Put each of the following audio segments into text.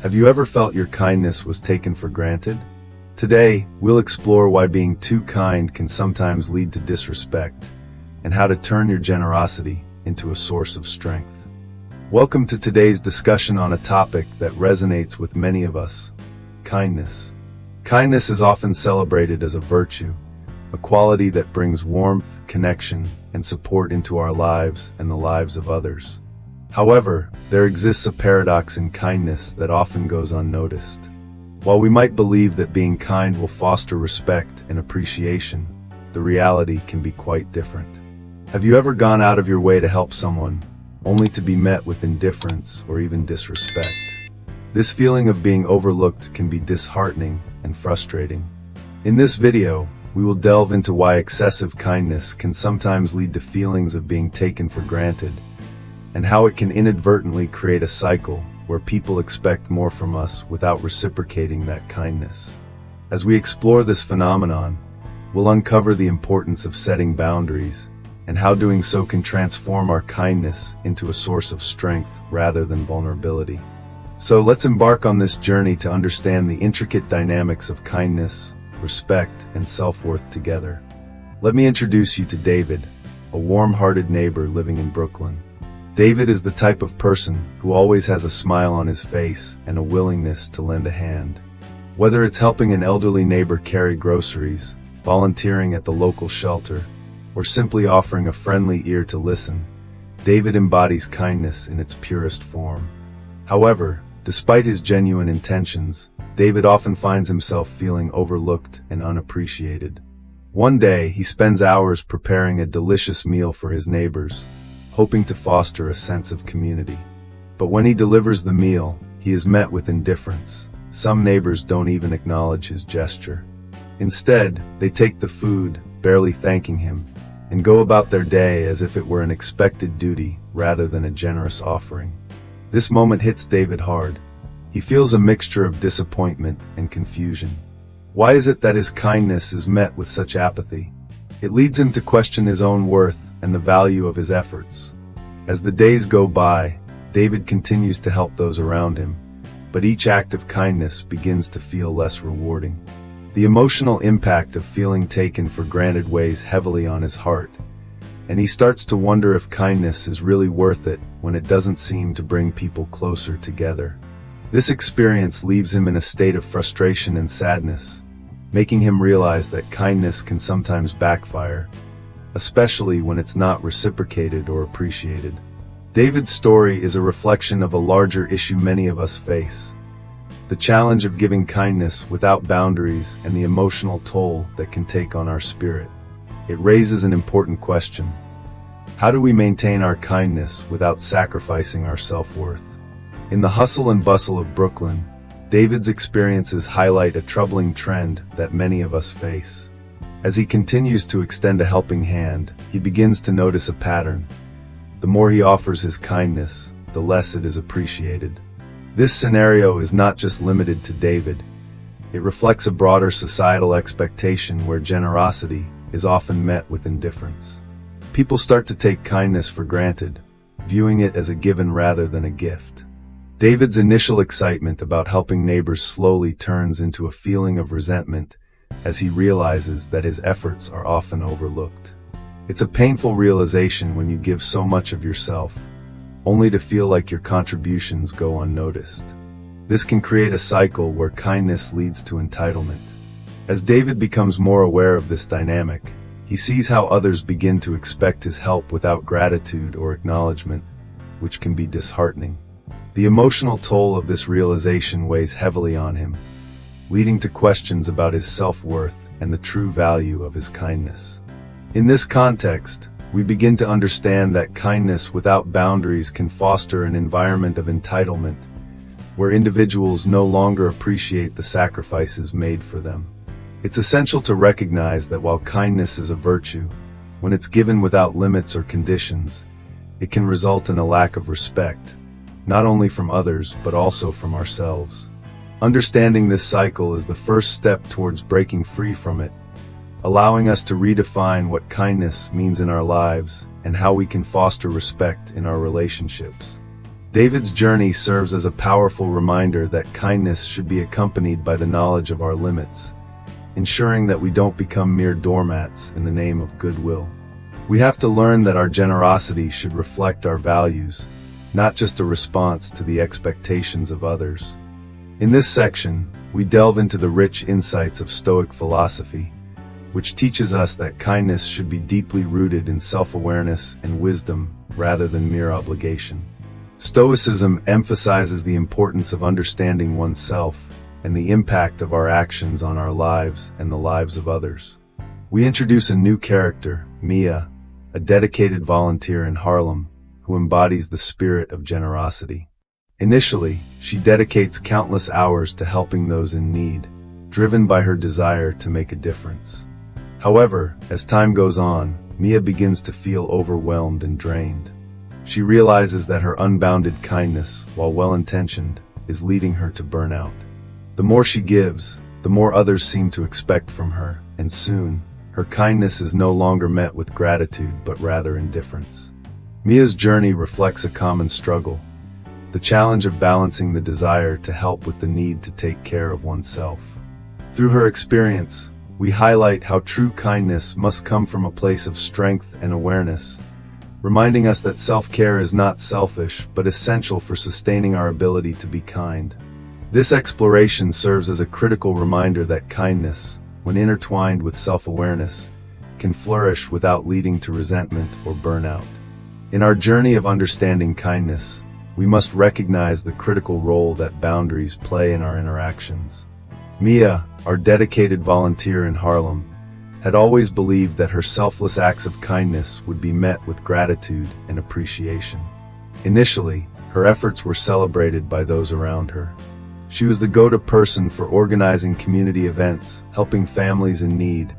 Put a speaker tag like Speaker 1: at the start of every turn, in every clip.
Speaker 1: Have you ever felt your kindness was taken for granted? Today, we'll explore why being too kind can sometimes lead to disrespect, and how to turn your generosity into a source of strength. Welcome to today's discussion on a topic that resonates with many of us: kindness. Kindness is often celebrated as a virtue, a quality that brings warmth, connection, and support into our lives and the lives of others. However, there exists a paradox in kindness that often goes unnoticed. While we might believe that being kind will foster respect and appreciation, the reality can be quite different. Have you ever gone out of your way to help someone, only to be met with indifference or even disrespect? This feeling of being overlooked can be disheartening and frustrating. In this video, we will delve into why excessive kindness can sometimes lead to feelings of being taken for granted, and how it can inadvertently create a cycle where people expect more from us without reciprocating that kindness. As we explore this phenomenon, we'll uncover the importance of setting boundaries and how doing so can transform our kindness into a source of strength rather than vulnerability. So let's embark on this journey to understand the intricate dynamics of kindness, respect, and self-worth together. Let me introduce you to David, a warm-hearted neighbor living in Brooklyn. David is the type of person who always has a smile on his face and a willingness to lend a hand. Whether it's helping an elderly neighbor carry groceries, volunteering at the local shelter, or simply offering a friendly ear to listen, David embodies kindness in its purest form. However, despite his genuine intentions, David often finds himself feeling overlooked and unappreciated. One day, he spends hours preparing a delicious meal for his neighbors, hoping to foster a sense of community. But when he delivers the meal, he is met with indifference. Some neighbors don't even acknowledge his gesture. Instead, they take the food, barely thanking him, and go about their day as if it were an expected duty rather than a generous offering. This moment hits David hard. He feels a mixture of disappointment and confusion. Why is it that his kindness is met with such apathy? It leads him to question his own worth and the value of his efforts. As the days go by, David continues to help those around him, but each act of kindness begins to feel less rewarding. The emotional impact of feeling taken for granted weighs heavily on his heart, and he starts to wonder if kindness is really worth it when it doesn't seem to bring people closer together. This experience leaves him in a state of frustration and sadness, making him realize that kindness can sometimes backfire, especially when it's not reciprocated or appreciated. David's story is a reflection of a larger issue many of us face: the challenge of giving kindness without boundaries and the emotional toll that can take on our spirit. It raises an important question: how do we maintain our kindness without sacrificing our self-worth? In the hustle and bustle of Brooklyn, David's experiences highlight a troubling trend that many of us face. As he continues to extend a helping hand, he begins to notice a pattern. The more he offers his kindness, the less it is appreciated. This scenario is not just limited to David. It reflects a broader societal expectation where generosity is often met with indifference. People start to take kindness for granted, viewing it as a given rather than a gift. David's initial excitement about helping neighbors slowly turns into a feeling of resentment as he realizes that his efforts are often overlooked. It's a painful realization when you give so much of yourself, only to feel like your contributions go unnoticed. This can create a cycle where kindness leads to entitlement. As David becomes more aware of this dynamic, he sees how others begin to expect his help without gratitude or acknowledgement, which can be disheartening. The emotional toll of this realization weighs heavily on him, leading to questions about his self-worth and the true value of his kindness. In this context, we begin to understand that kindness without boundaries can foster an environment of entitlement, where individuals no longer appreciate the sacrifices made for them. It's essential to recognize that while kindness is a virtue, when it's given without limits or conditions, it can result in a lack of respect, not only from others but also from ourselves. Understanding this cycle is the first step towards breaking free from it, allowing us to redefine what kindness means in our lives and how we can foster respect in our relationships. David's journey serves as a powerful reminder that kindness should be accompanied by the knowledge of our limits, ensuring that we don't become mere doormats in the name of goodwill. We have to learn that our generosity should reflect our values, not just a response to the expectations of others. In this section, we delve into the rich insights of Stoic philosophy, which teaches us that kindness should be deeply rooted in self-awareness and wisdom rather than mere obligation. Stoicism emphasizes the importance of understanding oneself and the impact of our actions on our lives and the lives of others. We introduce a new character, Mia, a dedicated volunteer in Harlem who embodies the spirit of generosity. Initially, she dedicates countless hours to helping those in need, driven by her desire to make a difference. However, as time goes on, Mia begins to feel overwhelmed and drained. She realizes that her unbounded kindness, while well-intentioned, is leading her to burnout. The more she gives, the more others seem to expect from her, and soon, her kindness is no longer met with gratitude but rather indifference. Mia's journey reflects a common struggle, the challenge of balancing the desire to help with the need to take care of oneself. Through her experience, we highlight how true kindness must come from a place of strength and awareness, reminding us that self-care is not selfish but essential for sustaining our ability to be kind. This exploration serves as a critical reminder that kindness, when intertwined with self-awareness, can flourish without leading to resentment or burnout. In our journey of understanding kindness, we must recognize the critical role that boundaries play in our interactions. Mia, our dedicated volunteer in Harlem, had always believed that her selfless acts of kindness would be met with gratitude and appreciation. Initially, her efforts were celebrated by those around her. She was the go-to person for organizing community events, helping families in need,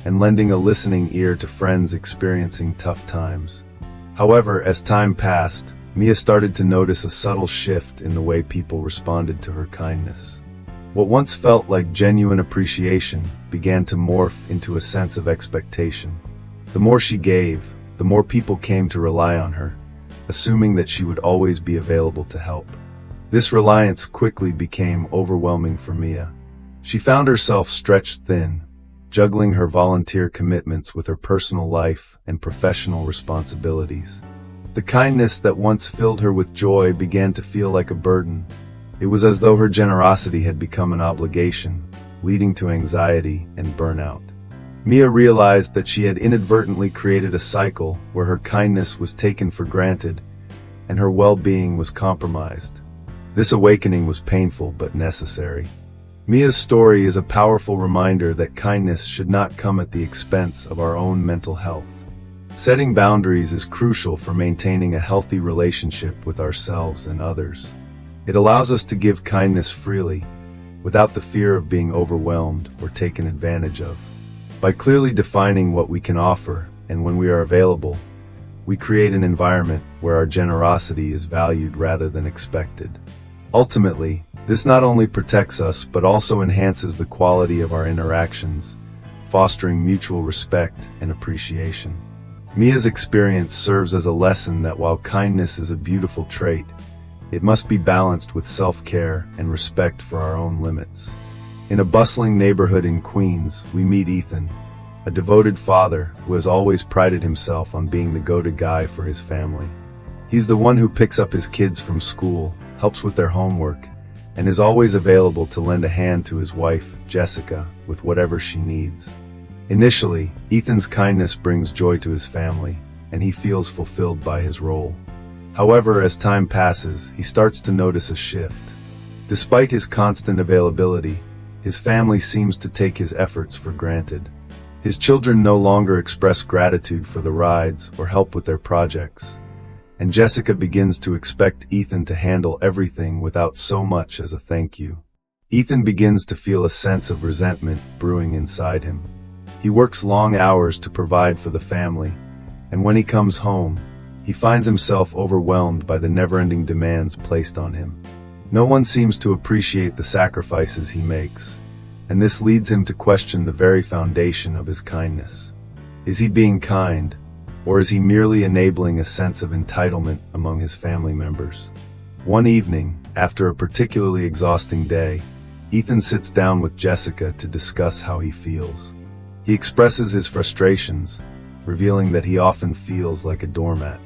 Speaker 1: and lending a listening ear to friends experiencing tough times. However, as time passed, Mia started to notice a subtle shift in the way people responded to her kindness. What once felt like genuine appreciation began to morph into a sense of expectation. The more she gave, the more people came to rely on her, assuming that she would always be available to help. This reliance quickly became overwhelming for Mia. She found herself stretched thin, juggling her volunteer commitments with her personal life and professional responsibilities. The kindness that once filled her with joy began to feel like a burden. It was as though her generosity had become an obligation, leading to anxiety and burnout. Mia realized that she had inadvertently created a cycle where her kindness was taken for granted and her well-being was compromised. This awakening was painful but necessary. Mia's story is a powerful reminder that kindness should not come at the expense of our own mental health. Setting boundaries is crucial for maintaining a healthy relationship with ourselves and others. It allows us to give kindness freely, without the fear of being overwhelmed or taken advantage of. By clearly defining what we can offer and when we are available, we create an environment where our generosity is valued rather than expected. Ultimately, this not only protects us but also enhances the quality of our interactions, fostering mutual respect and appreciation. Mia's experience serves as a lesson that while kindness is a beautiful trait, it must be balanced with self-care and respect for our own limits. In a bustling neighborhood in Queens, we meet Ethan, a devoted father who has always prided himself on being the go-to guy for his family. He's the one who picks up his kids from school, helps with their homework, and is always available to lend a hand to his wife, Jessica, with whatever she needs. Initially, Ethan's kindness brings joy to his family, and he feels fulfilled by his role. However, as time passes, he starts to notice a shift. Despite his constant availability, his family seems to take his efforts for granted. His children no longer express gratitude for the rides or help with their projects, and Jessica begins to expect Ethan to handle everything without so much as a thank you. Ethan begins to feel a sense of resentment brewing inside him. He works long hours to provide for the family, and when he comes home, he finds himself overwhelmed by the never-ending demands placed on him. No one seems to appreciate the sacrifices he makes, and this leads him to question the very foundation of his kindness. Is he being kind, or is he merely enabling a sense of entitlement among his family members? One evening, after a particularly exhausting day, Ethan sits down with Jessica to discuss how he feels. He expresses his frustrations, revealing that he often feels like a doormat.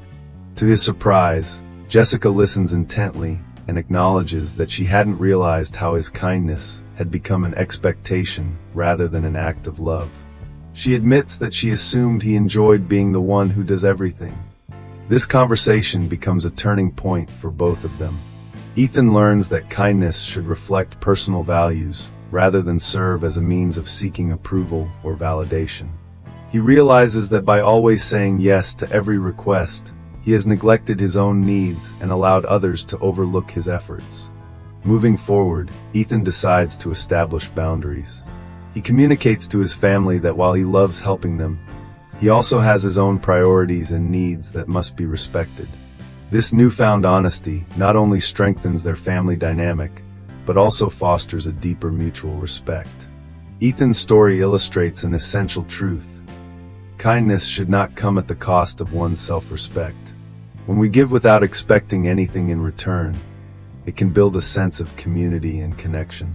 Speaker 1: To his surprise, Jessica listens intently and acknowledges that she hadn't realized how his kindness had become an expectation rather than an act of love. She admits that she assumed he enjoyed being the one who does everything. This conversation becomes a turning point for both of them. Ethan learns that kindness should reflect personal values rather than serve as a means of seeking approval or validation. He realizes that by always saying yes to every request, he has neglected his own needs and allowed others to overlook his efforts. Moving forward, Ethan decides to establish boundaries. He communicates to his family that while he loves helping them, he also has his own priorities and needs that must be respected. This newfound honesty not only strengthens their family dynamic, but also fosters a deeper mutual respect. Ethan's story illustrates an essential truth. Kindness should not come at the cost of one's self-respect. When we give without expecting anything in return, it can build a sense of community and connection.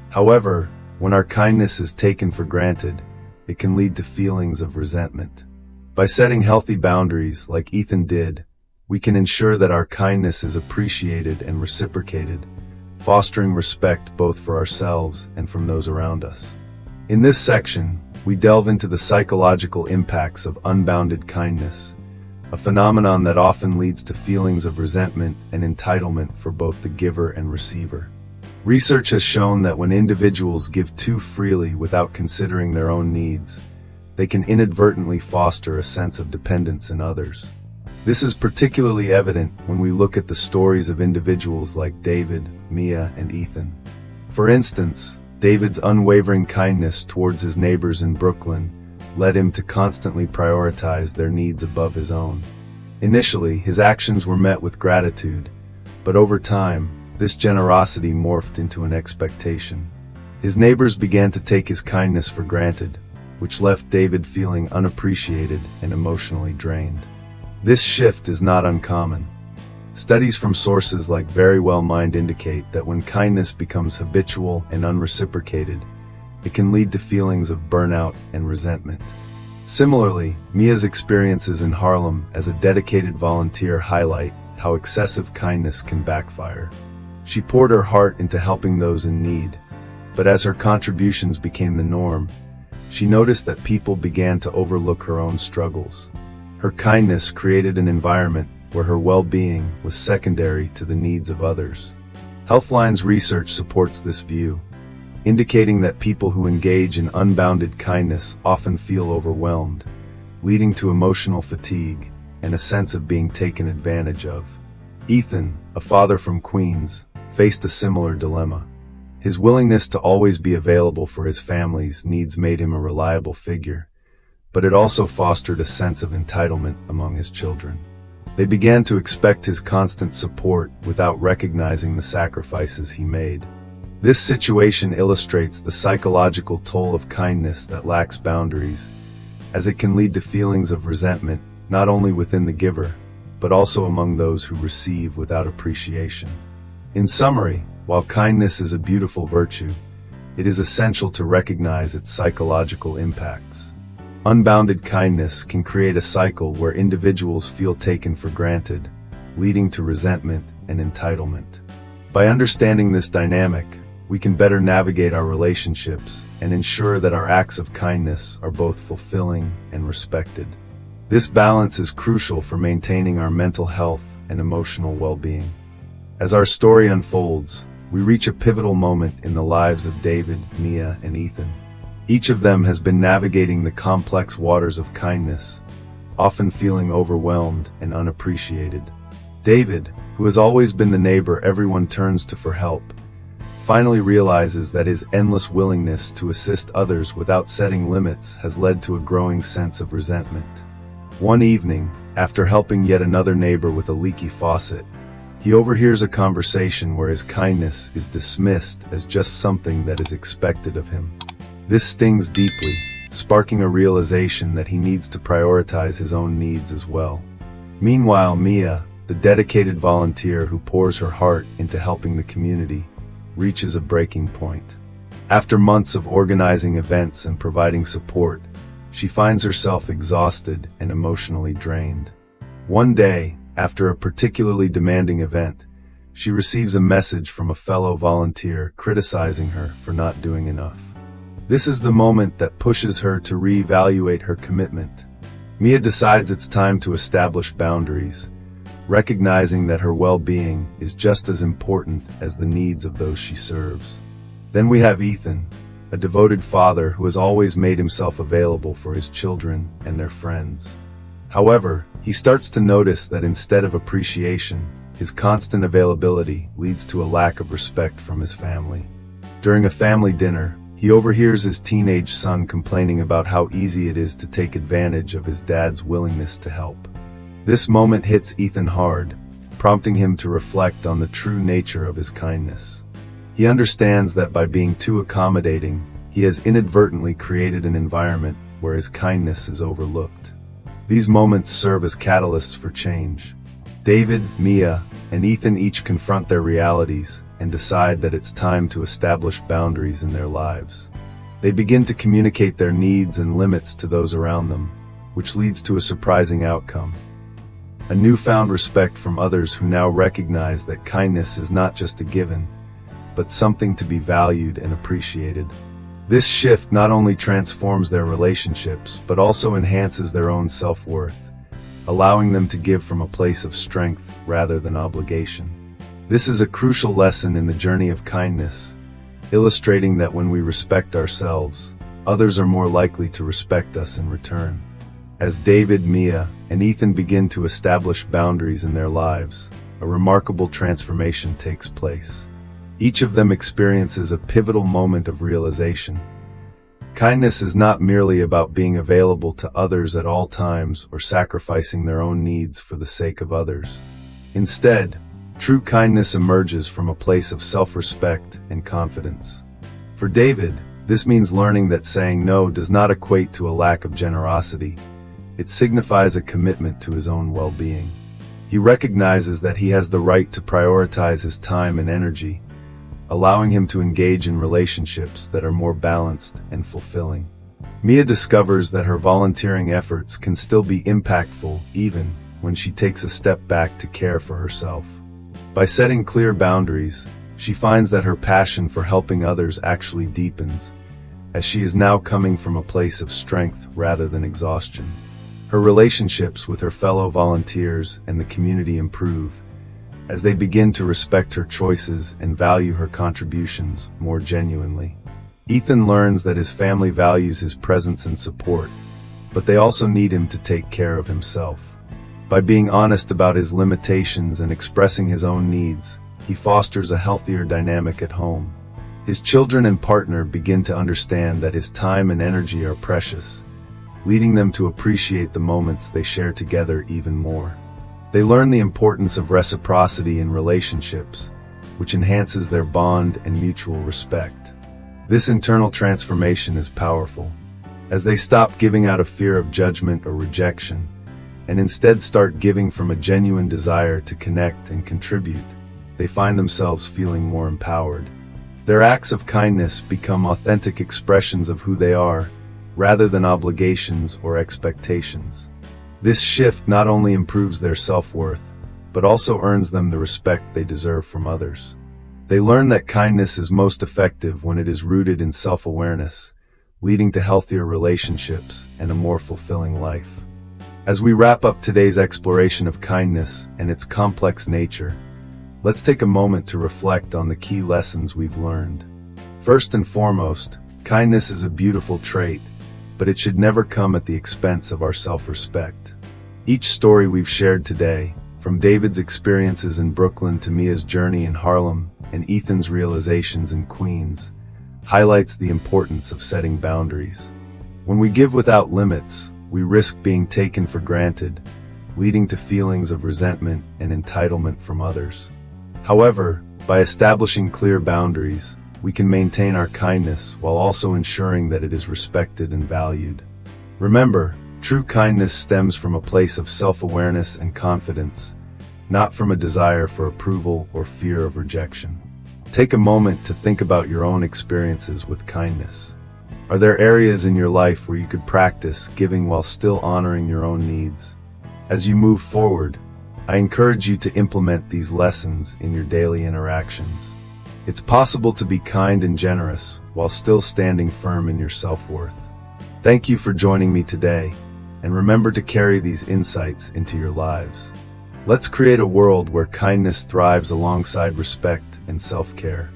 Speaker 1: However, when our kindness is taken for granted, it can lead to feelings of resentment. By setting healthy boundaries, like Ethan did, we can ensure that our kindness is appreciated and reciprocated, fostering respect both for ourselves and from those around us. In this section, we delve into the psychological impacts of unbounded kindness, a phenomenon that often leads to feelings of resentment and entitlement for both the giver and receiver. Research has shown that when individuals give too freely without considering their own needs, they can inadvertently foster a sense of dependence in others. This is particularly evident when we look at the stories of individuals like David, Mia, and Ethan. For instance, David's unwavering kindness towards his neighbors in Brooklyn led him to constantly prioritize their needs above his own. Initially, his actions were met with gratitude, but over time, this generosity morphed into an expectation. His neighbors began to take his kindness for granted, which left David feeling unappreciated and emotionally drained. This shift is not uncommon. Studies from sources like Verywell Mind indicate that when kindness becomes habitual and unreciprocated, it can lead to feelings of burnout and resentment. Similarly, Mia's experiences in Harlem as a dedicated volunteer highlight how excessive kindness can backfire. She poured her heart into helping those in need, but as her contributions became the norm, she noticed that people began to overlook her own struggles. Her kindness created an environment where her well-being was secondary to the needs of others. Healthline's research supports this view, indicating that people who engage in unbounded kindness often feel overwhelmed, leading to emotional fatigue and a sense of being taken advantage of. Ethan, a father from Queens, faced a similar dilemma. His willingness to always be available for his family's needs made him a reliable figure, but it also fostered a sense of entitlement among his children. They began to expect his constant support without recognizing the sacrifices he made. This situation illustrates the psychological toll of kindness that lacks boundaries, as it can lead to feelings of resentment not only within the giver, but also among those who receive without appreciation. In summary, while kindness is a beautiful virtue, it is essential to recognize its psychological impacts. Unbounded kindness can create a cycle where individuals feel taken for granted, leading to resentment and entitlement. By understanding this dynamic, we can better navigate our relationships and ensure that our acts of kindness are both fulfilling and respected. This balance is crucial for maintaining our mental health and emotional well-being. As our story unfolds, we reach a pivotal moment in the lives of David, Mia, and Ethan. Each of them has been navigating the complex waters of kindness, often feeling overwhelmed and unappreciated. David, who has always been the neighbor everyone turns to for help, finally realizes that his endless willingness to assist others without setting limits has led to a growing sense of resentment. One evening, after helping yet another neighbor with a leaky faucet, he overhears a conversation where his kindness is dismissed as just something that is expected of him. This stings deeply, sparking a realization that he needs to prioritize his own needs as well. Meanwhile, Mia, the dedicated volunteer who pours her heart into helping the community, reaches a breaking point. After months of organizing events and providing support, she finds herself exhausted and emotionally drained. One day, after a particularly demanding event, she receives a message from a fellow volunteer criticizing her for not doing enough. This is the moment that pushes her to reevaluate her commitment. Mia decides it's time to establish boundaries, recognizing that her well-being is just as important as the needs of those she serves. Then we have Ethan, a devoted father who has always made himself available for his children and their friends. However, he starts to notice that instead of appreciation, his constant availability leads to a lack of respect from his family. During a family dinner, he overhears his teenage son complaining about how easy it is to take advantage of his dad's willingness to help. This moment hits Ethan hard, prompting him to reflect on the true nature of his kindness. He understands that by being too accommodating, he has inadvertently created an environment where his kindness is overlooked. These moments serve as catalysts for change. David, Mia, and Ethan each confront their realities and decide that it's time to establish boundaries in their lives. They begin to communicate their needs and limits to those around them, which leads to a surprising outcome. A newfound respect from others who now recognize that kindness is not just a given, but something to be valued and appreciated. This shift not only transforms their relationships, but also enhances their own self-worth, allowing them to give from a place of strength rather than obligation. This is a crucial lesson in the journey of kindness, illustrating that when we respect ourselves, others are more likely to respect us in return. As David, Mia, and Ethan begin to establish boundaries in their lives, a remarkable transformation takes place. Each of them experiences a pivotal moment of realization. Kindness is not merely about being available to others at all times or sacrificing their own needs for the sake of others. Instead, true kindness emerges from a place of self-respect and confidence. For David, this means learning that saying no does not equate to a lack of generosity. It signifies a commitment to his own well-being. He recognizes that he has the right to prioritize his time and energy, allowing him to engage in relationships that are more balanced and fulfilling. Mia discovers that her volunteering efforts can still be impactful even when she takes a step back to care for herself. By setting clear boundaries, she finds that her passion for helping others actually deepens, as she is now coming from a place of strength rather than exhaustion. Her relationships with her fellow volunteers and the community improve, as they begin to respect her choices and value her contributions more genuinely. Ethan learns that his family values his presence and support, but they also need him to take care of himself. By being honest about his limitations and expressing his own needs, he fosters a healthier dynamic at home. His children and partner begin to understand that his time and energy are precious, leading them to appreciate the moments they share together even more. They learn the importance of reciprocity in relationships, which enhances their bond and mutual respect. This internal transformation is powerful, as they stop giving out of fear of judgment or rejection, and instead start giving from a genuine desire to connect and contribute. They find themselves feeling more empowered. Their acts of kindness become authentic expressions of who they are, rather than obligations or expectations. This shift not only improves their self-worth, but also earns them the respect they deserve from others. They learn that kindness is most effective when it is rooted in self-awareness, leading to healthier relationships and a more fulfilling life. As we wrap up today's exploration of kindness and its complex nature, let's take a moment to reflect on the key lessons we've learned. First and foremost, kindness is a beautiful trait, but it should never come at the expense of our self-respect. Each story we've shared today, from David's experiences in Brooklyn to Mia's journey in Harlem and Ethan's realizations in Queens, highlights the importance of setting boundaries. When we give without limits, we risk being taken for granted, leading to feelings of resentment and entitlement from others. However, by establishing clear boundaries, we can maintain our kindness while also ensuring that it is respected and valued. Remember, true kindness stems from a place of self-awareness and confidence, not from a desire for approval or fear of rejection. Take a moment to think about your own experiences with kindness. Are there areas in your life where you could practice giving while still honoring your own needs? As you move forward, I encourage you to implement these lessons in your daily interactions. It's possible to be kind and generous while still standing firm in your self-worth. Thank you for joining me today, and remember to carry these insights into your lives. Let's create a world where kindness thrives alongside respect and self-care.